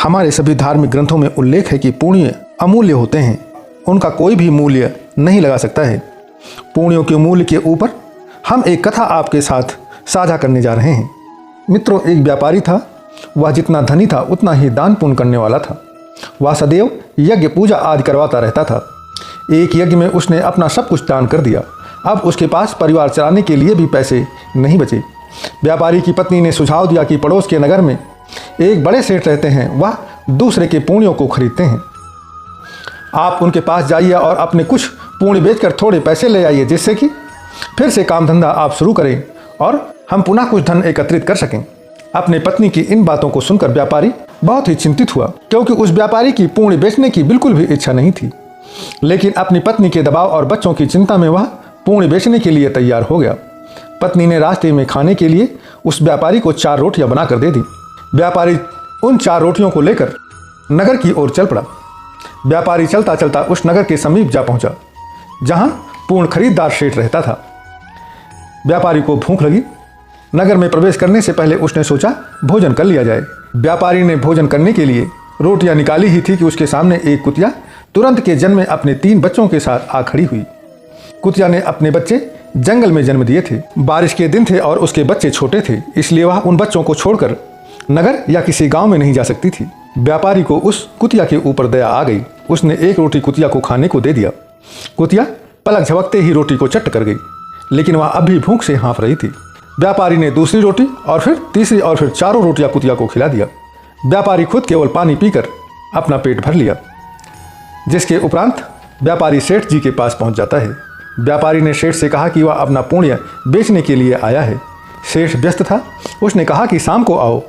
हमारे सभी धार्मिक ग्रंथों में उल्लेख है कि पुण्य अमूल्य होते हैं, उनका कोई भी मूल्य नहीं लगा सकता है। पुण्यों के मूल्य के ऊपर हम एक कथा आपके साथ साझा करने जा रहे हैं। मित्रों, एक व्यापारी था। वह जितना धनी था उतना ही दान पुण्य करने वाला था। वह सदैव यज्ञ पूजा आदि करवाता रहता था। एक यज्ञ में उसने अपना सब कुछ दान कर दिया। अब उसके पास परिवार चलाने के लिए भी पैसे नहीं बचे। व्यापारी की पत्नी ने सुझाव दिया कि पड़ोस के नगर में एक बड़े सेठ रहते हैं, वह दूसरे के पुण्यों को खरीदते हैं। आप उनके पास जाइए और अपने कुछ पुण्य बेचकर थोड़े पैसे ले आइए, जिससे कि फिर से काम धंधा आप शुरू करें और हम पुनः कुछ धन एकत्रित कर सकें। अपने पत्नी की इन बातों को सुनकर व्यापारी बहुत ही चिंतित हुआ, क्योंकि उस व्यापारी की पुण्य बेचने की बिल्कुल भी इच्छा नहीं थी। लेकिन अपनी पत्नी के दबाव और बच्चों की चिंता में वह पुण्य बेचने के लिए तैयार हो गया। पत्नी ने रास्ते में खाने के लिए उस व्यापारी को 4 रोटियां बनाकर दे दी। व्यापारी उन 4 रोटियों को लेकर नगर की ओर चल पड़ा। व्यापारी चलता चलता उस नगर के समीप जा पहुंचा, जहां पूर्ण खरीदार सेठ रहता था। व्यापारी को भूख लगी। नगर में प्रवेश करने से पहले उसने सोचा भोजन कर लिया जाए। व्यापारी ने भोजन करने के लिए रोटियां निकाली ही थी कि उसके सामने एक कुतिया तुरंत के जन्मे अपने 3 बच्चों के साथ आ खड़ी हुई। कुतिया ने अपने बच्चे जंगल में जन्म दिए थे। बारिश के दिन थे और उसके बच्चे छोटे थे, इसलिए वह उन बच्चों को छोड़कर नगर या किसी गांव में नहीं जा सकती थी। व्यापारी को उस कुतिया के ऊपर दया आ गई। उसने एक रोटी कुतिया को खाने को दे दिया। कुतिया पलक झपकते ही रोटी को चट कर गई, लेकिन वह अब भी भूख से हाँफ रही थी। व्यापारी ने दूसरी रोटी और फिर तीसरी और फिर 4 रोटियां कुतिया को खिला दिया। व्यापारी खुद केवल पानी पीकर अपना पेट भर लिया। जिसके उपरांत व्यापारी सेठ जी के पास पहुंच जाता है। व्यापारी ने सेठ से कहा कि वह अपना पुण्य बेचने के लिए आया है। सेठ व्यस्त था। उसने कहा कि शाम को आओ।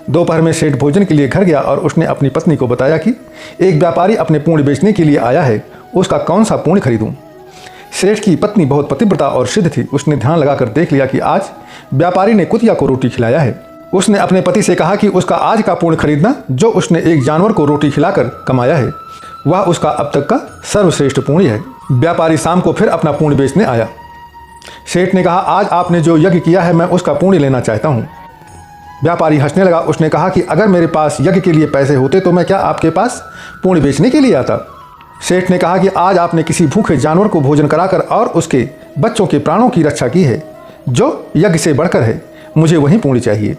दोपहर में सेठ भोजन के लिए घर गया और उसने अपनी पत्नी को बताया कि एक व्यापारी अपने पुण्य बेचने के लिए आया है, उसका कौन सा पुण्य खरीदूं। सेठ की पत्नी बहुत पतिव्रता और सिद्ध थी। उसने ध्यान लगाकर देख लिया कि आज व्यापारी ने कुतिया को रोटी खिलाया है। उसने अपने पति से कहा कि उसका आज का पुण्य खरीदना, जो उसने एक जानवर को रोटी खिलाकर कमाया है, वह उसका अब तक का सर्वश्रेष्ठ पुण्य है। व्यापारी शाम को फिर अपना पुण्य बेचने आया। सेठ ने कहा, आज आपने जो यज्ञ किया है मैं उसका पुण्य लेना चाहता हूँ। व्यापारी हंसने लगा। उसने कहा कि अगर मेरे पास यज्ञ के लिए पैसे होते तो मैं क्या आपके पास पुण्य बेचने के लिए आता। सेठ ने कहा कि आज आपने किसी भूखे जानवर को भोजन कराकर और उसके बच्चों के प्राणों की रक्षा की है, जो यज्ञ से बढ़कर है। मुझे वही पुण्य चाहिए।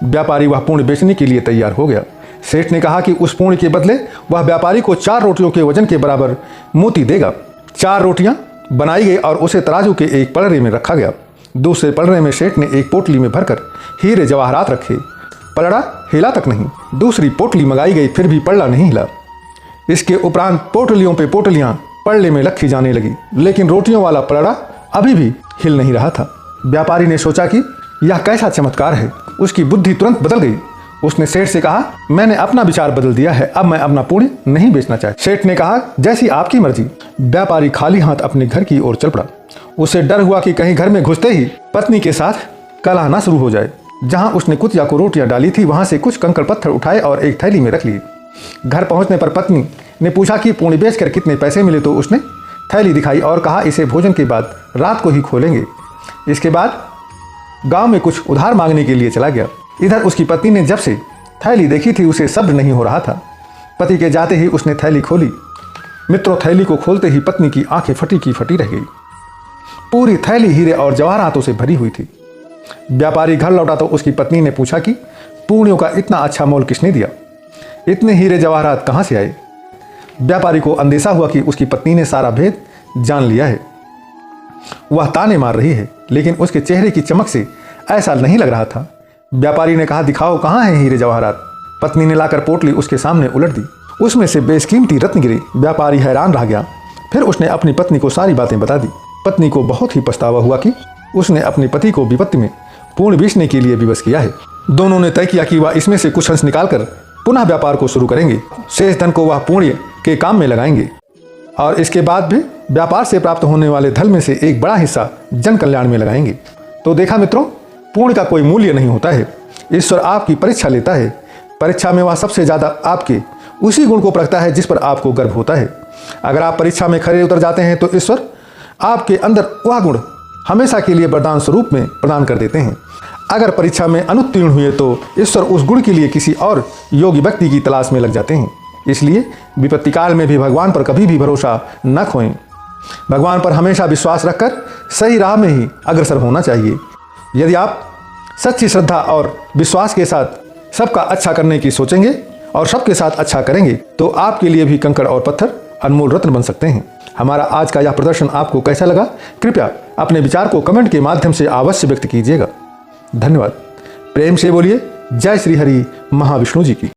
व्यापारी वह पुण्य बेचने के लिए तैयार हो गया। सेठ ने कहा कि उस पुण्य के बदले वह व्यापारी को 4 रोटियों के वजन के बराबर मोती देगा। 4 रोटियां बनाई गई और उसे तराजू के एक पलड़े में रखा गया। दूसरे पलड़े में सेठ ने एक पोटली में भरकर हीरे जवाहरात रखे। पलड़ा हिला तक नहीं। दूसरी पोटली मंगाई गई, फिर भी पलड़ा नहीं हिला। इसके उपरांत पोटलियों पे पोटलियां पलड़े में रखी जाने लगी, लेकिन रोटियों वाला पलड़ा अभी भी हिल नहीं रहा था। व्यापारी ने सोचा कि यह कैसा चमत्कार है। उसकी बुद्धि तुरंत बदल गई। उसने सेठ से कहा, मैंने अपना विचार बदल दिया है, अब मैं अपना पुण्य नहीं बेचना चाहता। सेठ ने कहा, जैसी आपकी मर्जी। व्यापारी खाली हाथ अपने घर की ओर चल पड़ा। उसे डर हुआ कि कहीं घर में घुसते ही पत्नी के साथ कलह ना शुरू हो जाए। जहां उसने कुतिया को रोटियां डाली थी वहां से कुछ कंकड़ पत्थर उठाए और एक थैली में रख लिए। घर पहुंचने पर पत्नी ने पूछा कि पुण्य बेचकर कितने पैसे मिले, तो उसने थैली दिखाई और कहा, इसे भोजन के बाद रात को ही खोलेंगे। इसके बाद गांव में कुछ उधार मांगने के लिए चला गया। इधर उसकी पत्नी ने जब से थैली देखी थी उसे सब्र नहीं हो रहा था। पति के जाते ही उसने थैली खोली। मित्रों, थैली को खोलते ही पत्नी की आंखें फटी की फटी रह गई। पूरी थैली हीरे और जवाहरातों से भरी हुई थी। व्यापारी घर लौटा तो उसकी पत्नी ने पूछा कि पुण्यों का इतना अच्छा मोल किसने दिया, इतने हीरे जवाहरात कहाँ से आए। व्यापारी को अंदेशा हुआ कि उसकी पत्नी ने सारा भेद जान लिया है। वह ताने मार रही है, लेकिन उसके चेहरे की चमक से ऐसा नहीं लग रहा था। व्यापारी ने कहा, दिखाओ कहाँ है हीरे जवाहरात। पत्नी ने लाकर पोटली उसके सामने उलट दी। उसमें से बेशकीमती रत्न गिरे। व्यापारी हैरान रह गया। फिर उसने अपनी पत्नी को सारी बातें बता दी। पत्नी को बहुत ही पछतावा हुआ कि उसने अपने पति को विपत्ति में पुण्य बेचने के लिए विवश किया है। दोनों ने तय किया कि वह इसमें से कुछ अंश निकालकर पुनः व्यापार को शुरू करेंगे। शेष धन को वह पुण्य के काम में लगाएंगे और इसके बाद भी व्यापार से प्राप्त होने वाले धन में से एक बड़ा हिस्सा जन कल्याण में लगाएंगे। तो देखा मित्रों, पुण्य का कोई मूल्य नहीं होता है। ईश्वर आपकी परीक्षा लेता है। परीक्षा में वह सबसे ज़्यादा आपके उसी गुण को परखता है जिस पर आपको गर्व होता है। अगर आप परीक्षा में खरे उतर जाते हैं तो ईश्वर आपके अंदर वह गुण हमेशा के लिए वरदान स्वरूप में प्रदान कर देते हैं। अगर परीक्षा में अनुत्तीर्ण हुए तो ईश्वर उस गुण के लिए किसी और योग्य व्यक्ति की तलाश में लग जाते हैं। इसलिए विपत्ति काल में भी भगवान पर कभी भी भरोसा न खोएं। भगवान पर हमेशा विश्वास रखकर सही राह में ही अग्रसर होना चाहिए। यदि आप सच्ची श्रद्धा और विश्वास के साथ सबका अच्छा करने की सोचेंगे और सबके साथ अच्छा करेंगे तो आपके लिए भी कंकड़ और पत्थर अनमोल रत्न बन सकते हैं। हमारा आज का यह प्रदर्शन आपको कैसा लगा? कृपया अपने विचार को कमेंट के माध्यम से अवश्य व्यक्त कीजिएगा। धन्यवाद। प्रेम से बोलिए जय श्री हरि महाविष्णु जी की।